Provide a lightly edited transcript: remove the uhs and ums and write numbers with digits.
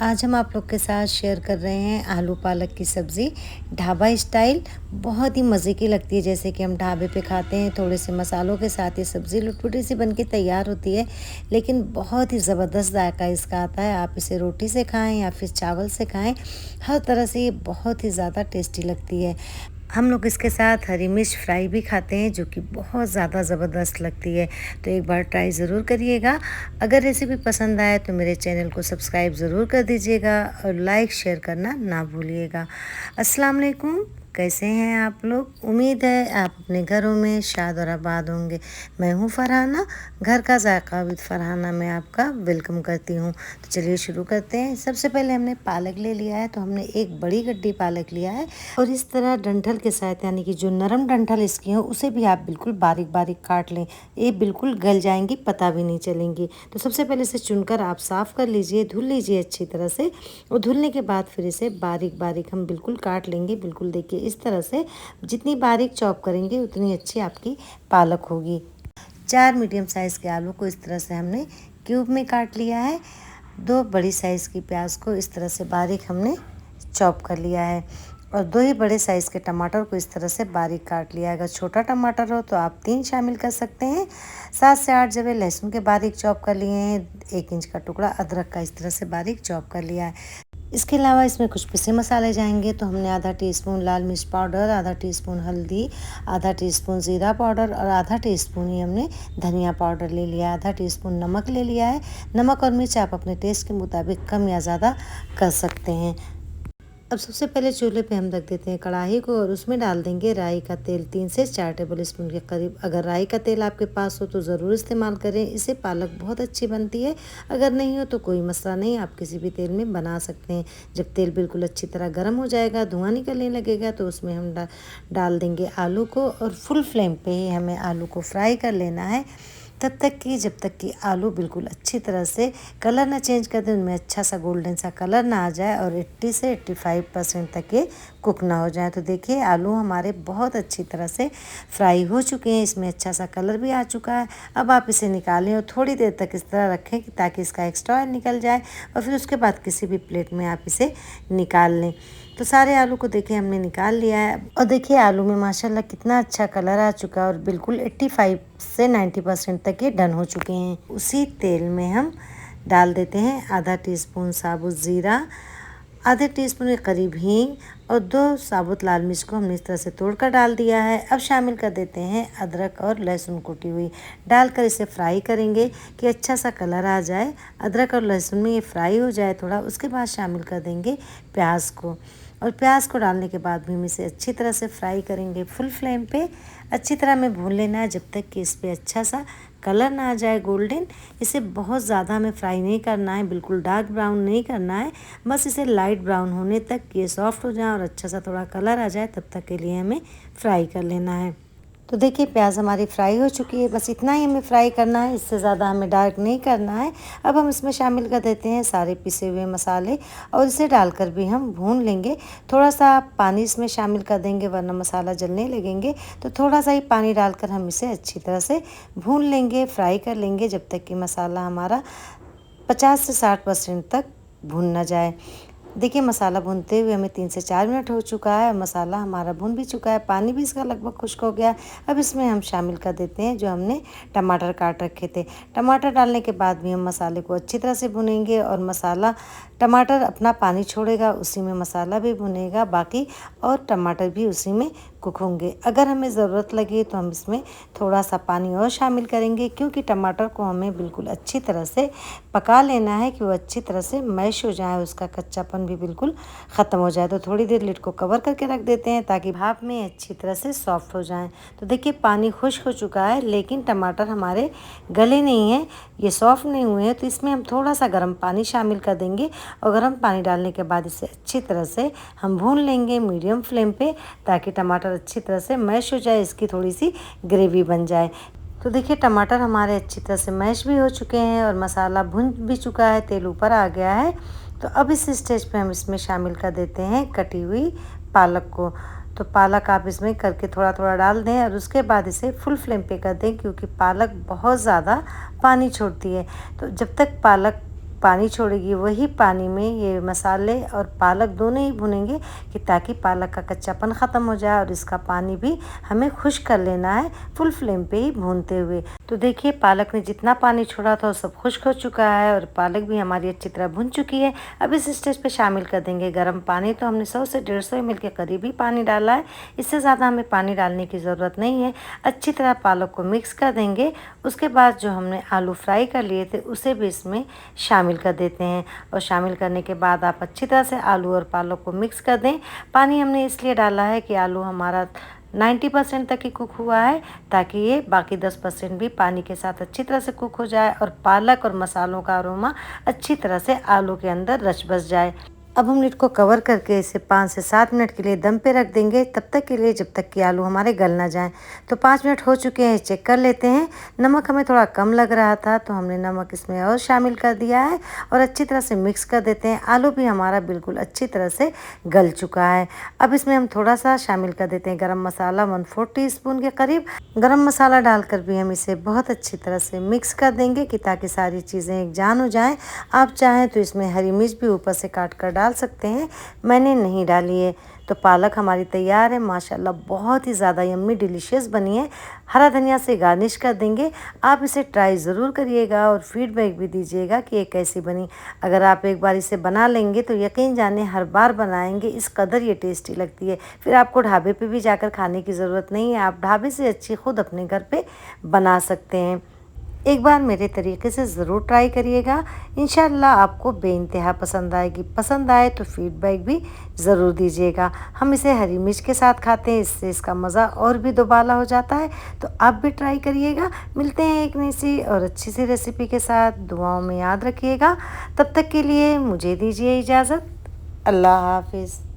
आज हम आप लोग के साथ शेयर कर रहे हैं आलू पालक की सब्ज़ी ढाबा स्टाइल। बहुत ही मज़े की लगती है, जैसे कि हम ढाबे पे खाते हैं। थोड़े से मसालों के साथ ये सब्ज़ी लुटपुटी सी बन के तैयार होती है, लेकिन बहुत ही ज़बरदस्त जायका इसका आता है। आप इसे रोटी से खाएं या फिर चावल से खाएं, हर तरह से ये बहुत ही ज़्यादा टेस्टी लगती है। हम लोग इसके साथ हरी मिर्च फ्राई भी खाते हैं, जो कि बहुत ज़्यादा ज़बरदस्त लगती है। तो एक बार ट्राई ज़रूर करिएगा। अगर रेसिपी पसंद आए तो मेरे चैनल को सब्सक्राइब ज़रूर कर दीजिएगा और लाइक शेयर करना ना भूलिएगा। अस्सलाम वालेकुम, कैसे हैं आप लोग? उम्मीद है आप अपने घरों में शाद और आबाद होंगे। मैं हूँ फरहाना, घर का जायका विद फरहाना में आपका वेलकम करती हूँ। तो चलिए शुरू करते हैं। सबसे पहले हमने पालक ले लिया है, तो हमने एक बड़ी गड्डी पालक लिया है और इस तरह डंठल के साथ, यानी कि जो नरम डंठल इसकी हो उसे भी आप बिल्कुल बारीक बारीक काट लें। ये बिल्कुल गल जाएंगी, पता भी नहीं चलेंगी। तो सबसे पहले इसे चुनकर आप साफ़ कर लीजिए, धुल लीजिए अच्छी तरह से। और धुलने के बाद फिर इसे बारीक बारीक हम बिल्कुल काट लेंगे। बिल्कुल देखिए इस तरह से, जितनी बारीक चॉप करेंगे उतनी अच्छी आपकी पालक होगी। 4 मीडियम साइज़ के आलू को इस तरह से हमने क्यूब में काट लिया है। 2 बड़ी साइज़ की प्याज को इस तरह से बारीक हमने चॉप कर लिया है और 2 ही बड़े साइज़ के टमाटर को इस तरह से बारीक काट लिया है। अगर छोटा टमाटर हो तो आप 3 शामिल कर सकते हैं। 7 से 8 जबे लहसुन के बारीक चॉप कर लिए हैं। 1 इंच का टुकड़ा अदरक का इस तरह से बारीक चॉप कर लिया है। इसके अलावा इसमें कुछ पिसे मसाले जाएंगे। तो हमने आधा टीस्पून लाल मिर्च पाउडर, आधा टीस्पून हल्दी, आधा टीस्पून ज़ीरा पाउडर और आधा टीस्पून ही हमने धनिया पाउडर ले लिया है। आधा टीस्पून नमक ले लिया है। नमक और मिर्च आप अपने टेस्ट के मुताबिक कम या ज़्यादा कर सकते हैं। अब सबसे पहले चूल्हे पे हम रख देते हैं कढ़ाई को और उसमें डाल देंगे राई का तेल। 3 से 4 टेबल स्पून के करीब। अगर राई का तेल आपके पास हो तो ज़रूर इस्तेमाल करें, इससे पालक बहुत अच्छी बनती है। अगर नहीं हो तो कोई मसला नहीं, आप किसी भी तेल में बना सकते हैं। जब तेल बिल्कुल अच्छी तरह गर्म हो जाएगा, धुआं निकलने लगेगा, तो उसमें हम डाल देंगे आलू को और फुल फ्लेम पर ही हमें आलू को फ्राई कर लेना है, तब तक कि जब तक कि आलू बिल्कुल अच्छी तरह से कलर ना चेंज कर दे, उनमें अच्छा सा गोल्डन सा कलर ना आ जाए और 80 से 85% तक ये कुक ना हो जाए। तो देखिए आलू हमारे बहुत अच्छी तरह से फ्राई हो चुके हैं, इसमें अच्छा सा कलर भी आ चुका है। अब आप इसे निकालें और थोड़ी देर तक इस तरह रखें कि ताकि इसका एक्स्ट्रा ऑयल निकल जाए और फिर उसके बाद किसी भी प्लेट में आप इसे निकाल लें। तो सारे आलू को देखिए हमने निकाल लिया है और देखिए आलू में माशाल्लाह कितना अच्छा कलर आ चुका है और बिल्कुल 85 से 90% तक ये डन हो चुके हैं। उसी तेल में हम डाल देते हैं आधा टीस्पून साबुत ज़ीरा, आधे टीस्पून के करीब हींग और 2 साबुत लाल मिर्च को हमने इस तरह से तोड़कर डाल दिया है। अब शामिल कर देते हैं अदरक और लहसुन कुटी हुई, डालकर इसे फ्राई करेंगे कि अच्छा सा कलर आ जाए। अदरक और लहसुन में ये फ्राई हो जाए थोड़ा, उसके बाद शामिल कर देंगे प्याज को और प्याज को डालने के बाद भी हम इसे अच्छी तरह से फ्राई करेंगे। फुल फ्लेम पे अच्छी तरह हमें भून लेना है, जब तक कि इस पर अच्छा सा कलर ना आ जाए गोल्डन। इसे बहुत ज़्यादा हमें फ्राई नहीं करना है, बिल्कुल डार्क ब्राउन नहीं करना है, बस इसे लाइट ब्राउन होने तक ये सॉफ्ट हो जाए और अच्छा सा थोड़ा कलर आ जाए, तब तक के लिए हमें फ्राई कर लेना है। तो देखिए प्याज हमारी फ्राई हो चुकी है, बस इतना ही हमें फ्राई करना है, इससे ज़्यादा हमें डार्क नहीं करना है। अब हम इसमें शामिल कर देते हैं सारे पिसे हुए मसाले और इसे डालकर भी हम भून लेंगे। थोड़ा सा पानी इसमें शामिल कर देंगे वरना मसाला जलने लगेंगे, तो थोड़ा सा ही पानी डालकर हम इसे अच्छी तरह से भून लेंगे, फ्राई कर लेंगे, जब तक कि मसाला हमारा 50 से 60% तक भून ना जाए। देखिए मसाला भूनते हुए हमें 3 से 4 मिनट हो चुका है, मसाला हमारा भून भी चुका है, पानी भी इसका लगभग खुश्क हो गया। अब इसमें हम शामिल कर देते हैं जो हमने टमाटर काट रखे थे। टमाटर डालने के बाद भी हम मसाले को अच्छी तरह से भुनेंगे और मसाला टमाटर अपना पानी छोड़ेगा, उसी में मसाला भी भुनेगा बाकी और टमाटर भी उसी में कुक होंगे। अगर हमें ज़रूरत लगे तो हम इसमें थोड़ा सा पानी और शामिल करेंगे, क्योंकि टमाटर को हमें बिल्कुल अच्छी तरह से पका लेना है कि वो अच्छी तरह से मैश हो जाए, उसका कच्चापन भी बिल्कुल ख़त्म हो जाए। तो थोड़ी देर लिड को कवर करके रख देते हैं ताकि भाप में अच्छी तरह से सॉफ्ट हो जाएं। तो देखिए पानी खुश्क हो चुका है, लेकिन टमाटर हमारे गले नहीं हैं, ये सॉफ्ट नहीं हुए हैं, तो इसमें हम थोड़ा सा गर्म पानी शामिल कर देंगे और गर्म पानी डालने के बाद इसे अच्छी तरह से हम भून लेंगे मीडियम फ्लेम पे, ताकि टमाटर अच्छी तरह से मैश हो जाए, इसकी थोड़ी सी ग्रेवी बन जाए। तो देखिए टमाटर हमारे अच्छी तरह से मैश भी हो चुके हैं और मसाला भुन भी चुका है, तेल ऊपर आ गया है। तो अब इस स्टेज पे हम इसमें शामिल कर देते हैं कटी हुई पालक को। तो पालक आप इसमें करके थोड़ा थोड़ा डाल दें और उसके बाद इसे फुल फ्लेम पे कर दें, क्योंकि पालक बहुत ज़्यादा पानी छोड़ती है। तो जब तक पालक पानी छोड़ेगी, वही पानी में ये मसाले और पालक दोनों ही भुनेंगे कि ताकि पालक का कच्चापन ख़त्म हो जाए और इसका पानी भी हमें खुश कर लेना है फुल फ्लेम पे ही भूनते हुए। तो देखिए पालक ने जितना पानी छोड़ा था वो सब खुश्क हो चुका है और पालक भी हमारी अच्छी तरह भुन चुकी है। अब इस स्टेज पे शामिल कर देंगे गर्म पानी। तो हमने 100 से 150 ml के करीब ही पानी डाला है, इससे ज़्यादा हमें पानी डालने की ज़रूरत नहीं है। अच्छी तरह पालक को मिक्स कर देंगे। उसके बाद जो हमने आलू फ्राई कर लिए थे उसे भी इसमें शामिल कर देते हैं और शामिल करने के बाद आप अच्छी तरह से आलू और पालक को मिक्स कर दें। पानी हमने इसलिए डाला है कि आलू हमारा 90% तक ही कुक हुआ है, ताकि ये बाकी 10% भी पानी के साथ अच्छी तरह से कुक हो जाए और पालक और मसालों का अरोमा अच्छी तरह से आलू के अंदर रच बस जाए। अब हम लिड को कवर करके इसे 5 से 7 मिनट के लिए दम पे रख देंगे, तब तक के लिए जब तक कि आलू हमारे गल ना जाएं। तो 5 मिनट हो चुके हैं, चेक कर लेते हैं। नमक हमें थोड़ा कम लग रहा था तो हमने नमक इसमें और शामिल कर दिया है और अच्छी तरह से मिक्स कर देते हैं। आलू भी हमारा बिल्कुल अच्छी तरह से गल चुका है। अब इसमें हम थोड़ा सा शामिल कर देते हैं गरम मसाला, 1/4 टीस्पून के करीब गरम मसाला डालकर भी हम इसे बहुत अच्छी तरह से मिक्स कर देंगे कि ताकि सारी चीज़ें एक जान हो जाएं। आप चाहें तो इसमें हरी मिर्च भी ऊपर से काट कर डाल सकते हैं, मैंने नहीं डाली है। तो पालक हमारी तैयार है, माशाल्लाह बहुत ही ज़्यादा यम्मी डिलीशियस बनी है। हरा धनिया से गार्निश कर देंगे। आप इसे ट्राई ज़रूर करिएगा और फीडबैक भी दीजिएगा कि ये कैसी बनी। अगर आप एक बार इसे बना लेंगे तो यकीन जाने हर बार बनाएंगे, इस कदर ये टेस्टी लगती है। फिर आपको ढाबे पे भी जाकर खाने की ज़रूरत नहीं है, आप ढाबे से अच्छी खुद अपने घर पे बना सकते हैं। एक बार मेरे तरीके से ज़रूर ट्राई करिएगा, इंशाल्लाह आपको बेइंतहा पसंद आएगी। पसंद आए तो फीडबैक भी ज़रूर दीजिएगा। हम इसे हरी मिर्च के साथ खाते हैं, इससे इसका मज़ा और भी दोबाला हो जाता है। तो आप भी ट्राई करिएगा। मिलते हैं एक नई सी और अच्छी सी रेसिपी के साथ, दुआओं में याद रखिएगा। तब तक के लिए मुझे दीजिए इजाज़त। अल्लाह हाफिज़।